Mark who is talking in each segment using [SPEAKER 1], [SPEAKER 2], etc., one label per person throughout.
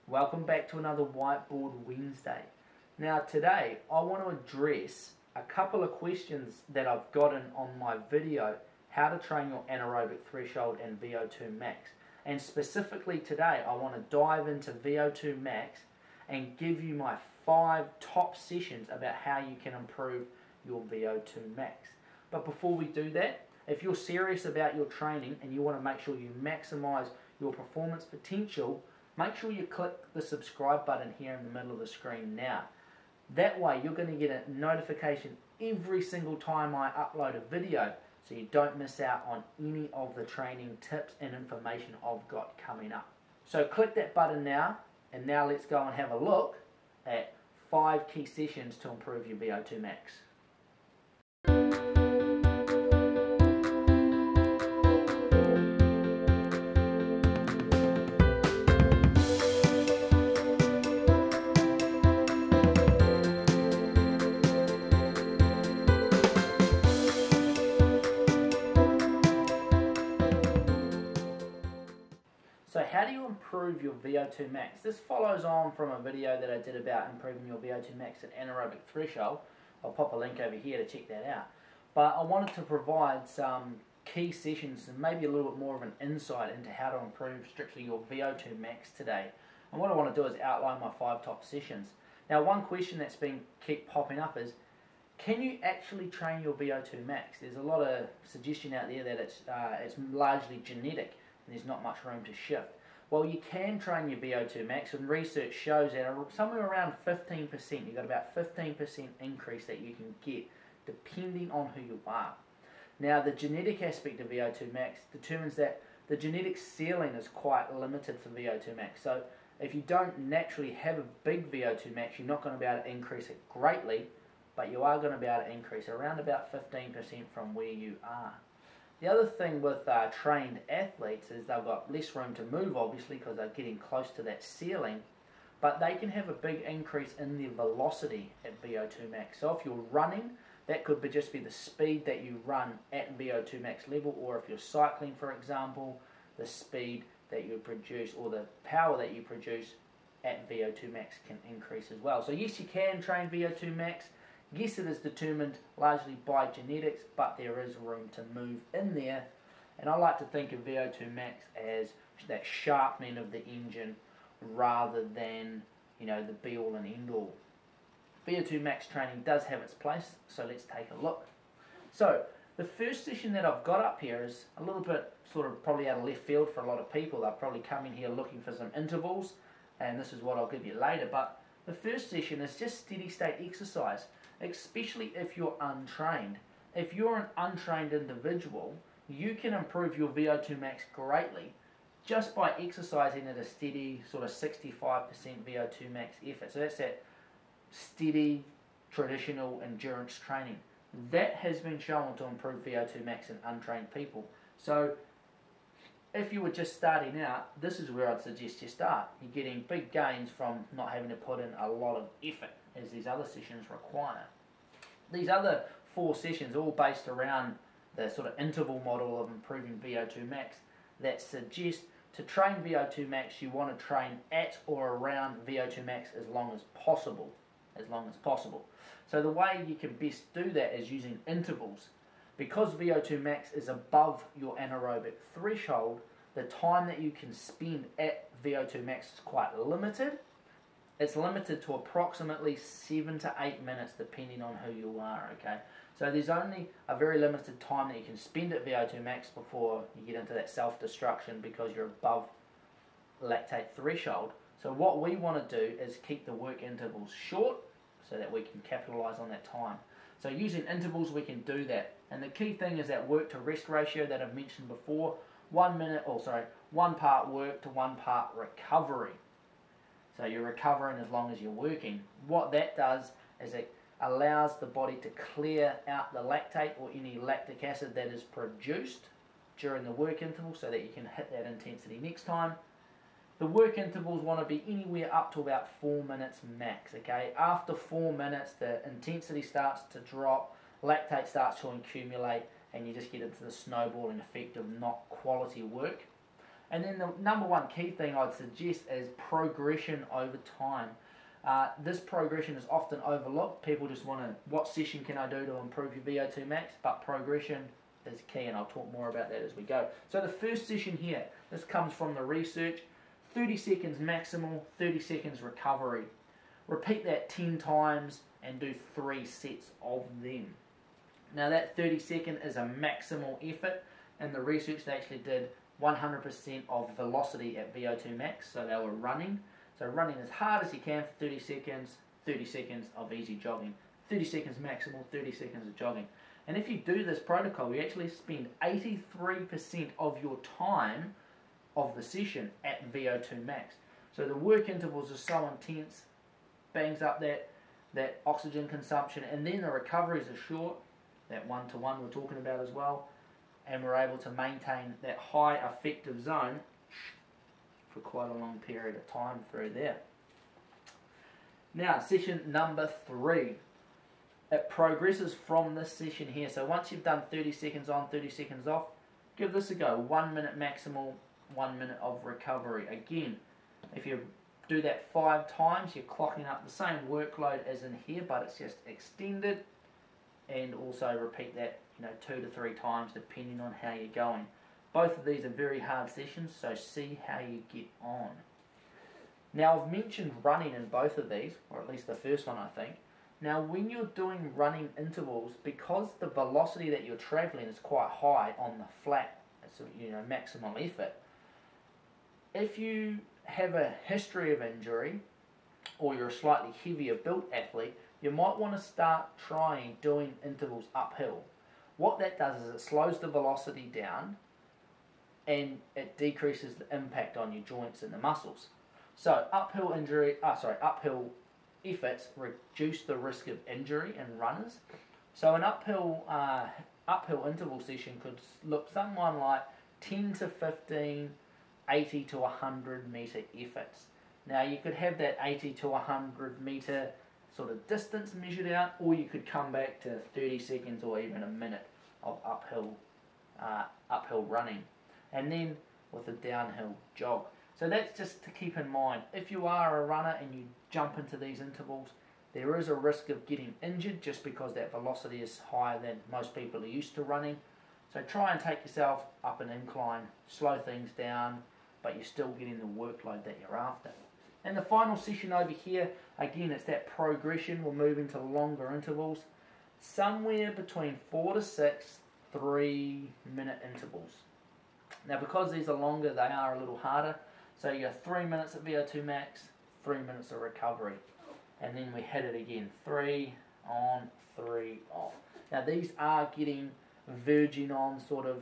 [SPEAKER 1] Welcome back to another Whiteboard Wednesday. Now today I want to address a couple of questions that I've gotten on my video, how to train your anaerobic threshold and VO2 max. And specifically today I want to dive into VO2 max and give you my 5 top sessions about how you can improve your VO2 max. But before we do that, if you're serious about your training and you want to make sure you maximize your performance potential, make sure you click the subscribe button here in the middle of the screen now. That way you're going to get a notification every single time I upload a video, so you don't miss out on any of the training tips and information I've got coming up. So click that button now, and now let's go and have a look at 5 key sessions to improve your VO2 max. So how do you improve your VO2 max? This follows on from a video that I did about improving your VO2 max at anaerobic threshold. I'll pop a link over here to check that out. But I wanted to provide some key sessions and maybe a little bit more of an insight into how to improve strictly your VO2 max today. And what I want to do is outline my 5 top sessions. Now, one question that's been keep popping up is, can you actually train your VO2 max? There's a lot of suggestion out there that it's largely genetic and there's not much room to shift. Well, you can train your VO2 max, and research shows that somewhere around 15%, you've got about 15% increase that you can get depending on who you are. Now, the genetic aspect of VO2 max determines that the genetic ceiling is quite limited for VO2 max. So if you don't naturally have a big VO2 max, you're not going to be able to increase it greatly, but you are going to be able to increase around about 15% from where you are. The other thing with trained athletes is they've got less room to move, obviously, because they're getting close to that ceiling, but they can have a big increase in their velocity at VO2 max. So if you're running, that could just be the speed that you run at VO2 max level, or if you're cycling, for example, the speed that you produce or the power that you produce at VO2 max can increase as well. So yes, you can train VO2 max. Yes, it is determined largely by genetics, but there is room to move in there. And I like to think of VO2 max as that sharpening of the engine rather than, the be-all and end-all. VO2 max training does have its place, so let's take a look. So, the first session that I've got up here is a little bit sort of probably out of left field for a lot of people. They'll probably come in here looking for some intervals, and this is what I'll give you later. But the first session is just steady state exercise, especially if you're untrained. If you're an untrained individual, you can improve your VO2 max greatly just by exercising at a steady sort of 65% VO2 max effort. So that's that steady traditional endurance training. That has been shown to improve VO2 max in untrained people. So if you were just starting out, this is where I'd suggest you start. You're getting big gains from not having to put in a lot of effort, as these other sessions require. These other 4 sessions are all based around the sort of interval model of improving VO2 max that suggest to train VO2 max you want to train at or around VO2 max as long as possible. So the way you can best do that is using intervals. Because VO2 max is above your anaerobic threshold, the time that you can spend at VO2 max is quite limited. It's limited to approximately 7 to 8 minutes depending on who you are, okay? So there's only a very limited time that you can spend at VO2 max before you get into that self-destruction because you're above lactate threshold. So what we want to do is keep the work intervals short so that we can capitalize on that time. So using intervals we can do that. And the key thing is that work to rest ratio that I've mentioned before, 1 part work to 1 part recovery. So you're recovering as long as you're working. What that does is it allows the body to clear out the lactate or any lactic acid that is produced during the work interval so that you can hit that intensity next time. The work intervals want to be anywhere up to about 4 minutes max, okay? After 4 minutes, the intensity starts to drop, lactate starts to accumulate, and you just get into the snowballing effect of not quality work. And then the number one key thing I'd suggest is progression over time. This progression is often overlooked. People just want to, what session can I do to improve your VO2 max? But progression is key, and I'll talk more about that as we go. So the first session here, this comes from the research, 30 seconds maximal, 30 seconds recovery. Repeat that 10 times and do 3 sets of them. Now that 30 second is a maximal effort. In the research they actually did 100% of velocity at VO2 max, so they were running. So running as hard as you can for 30 seconds of easy jogging. 30 seconds maximal, 30 seconds of jogging. And if you do this protocol, you actually spend 83% of your time of the session at VO2 max. So the work intervals are so intense, bangs up that oxygen consumption, and then the recoveries are short, that one-to-one we're talking about as well, and we're able to maintain that high effective zone for quite a long period of time through there. Now, session number 3. It progresses from this session here. So once you've done 30 seconds on, 30 seconds off, give this a go. 1 minute maximal, 1 minute of recovery. Again, if you do that 5 times, you're clocking up the same workload as in here, but it's just extended. And also repeat that 2 to 3 times depending on how you're going. Both of these are very hard sessions, so see how you get on. Now I've mentioned running in both of these, or at least the first one I think. Now when you're doing running intervals, because the velocity that you're travelling is quite high on the flat, it's maximal effort, if you have a history of injury or you're a slightly heavier built athlete, you might want to start trying doing intervals uphill. What that does is it slows the velocity down and it decreases the impact on your joints and the muscles. So uphill efforts reduce the risk of injury in runners. So an uphill interval session could look something like 10 to 15, 80 to 100 meter efforts. Now you could have that 80 to 100 meter sort of distance measured out, or you could come back to 30 seconds or even a minute of uphill running, and then with a downhill jog. So that's just to keep in mind. If you are a runner and you jump into these intervals, there is a risk of getting injured just because that velocity is higher than most people are used to running. So try and take yourself up an incline, slow things down, but you're still getting the workload that you're after. And the final session over here, again, it's that progression. We're moving to longer intervals, somewhere between 4 to 6 3-minute intervals. Now because these are longer, they are a little harder. So you go 3 minutes of VO2 max, 3 minutes of recovery, and then we hit it again, 3 on, 3 off. Now these are getting verging on sort of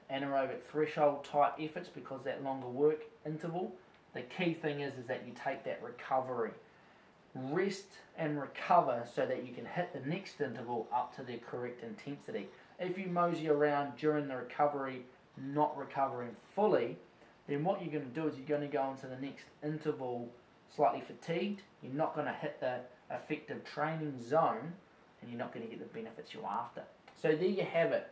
[SPEAKER 1] anaerobic threshold type efforts because that longer work interval. The key thing is that you take that recovery, rest and recover so that you can hit the next interval up to the correct intensity. If you mosey around during the recovery not recovering fully, then what you're going to do is you're going to go into the next interval slightly fatigued. You're not going to hit the effective training zone, and you're not going to get the benefits you're after. So there you have it.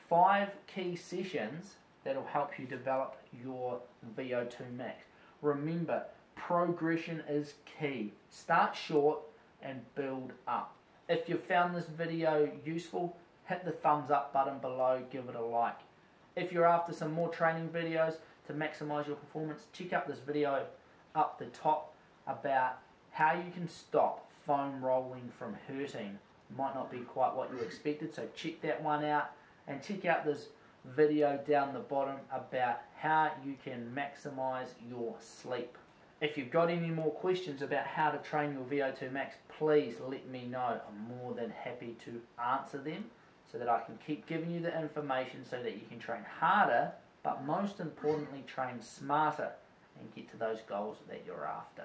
[SPEAKER 1] 5 key sessions that will help you develop your VO2 max. Remember, progression is key. Start short and build up. If you found this video useful, hit the thumbs up button below, give it a like. If you're after some more training videos to maximize your performance, check out this video up the top about how you can stop foam rolling from hurting. Might not be quite what you expected, so check that one out, and check out this video down the bottom about how you can maximize your sleep. If you've got any more questions about how to train your VO2 max, please let me know. I'm more than happy to answer them so that I can keep giving you the information so that you can train harder, but most importantly train smarter and get to those goals that you're after.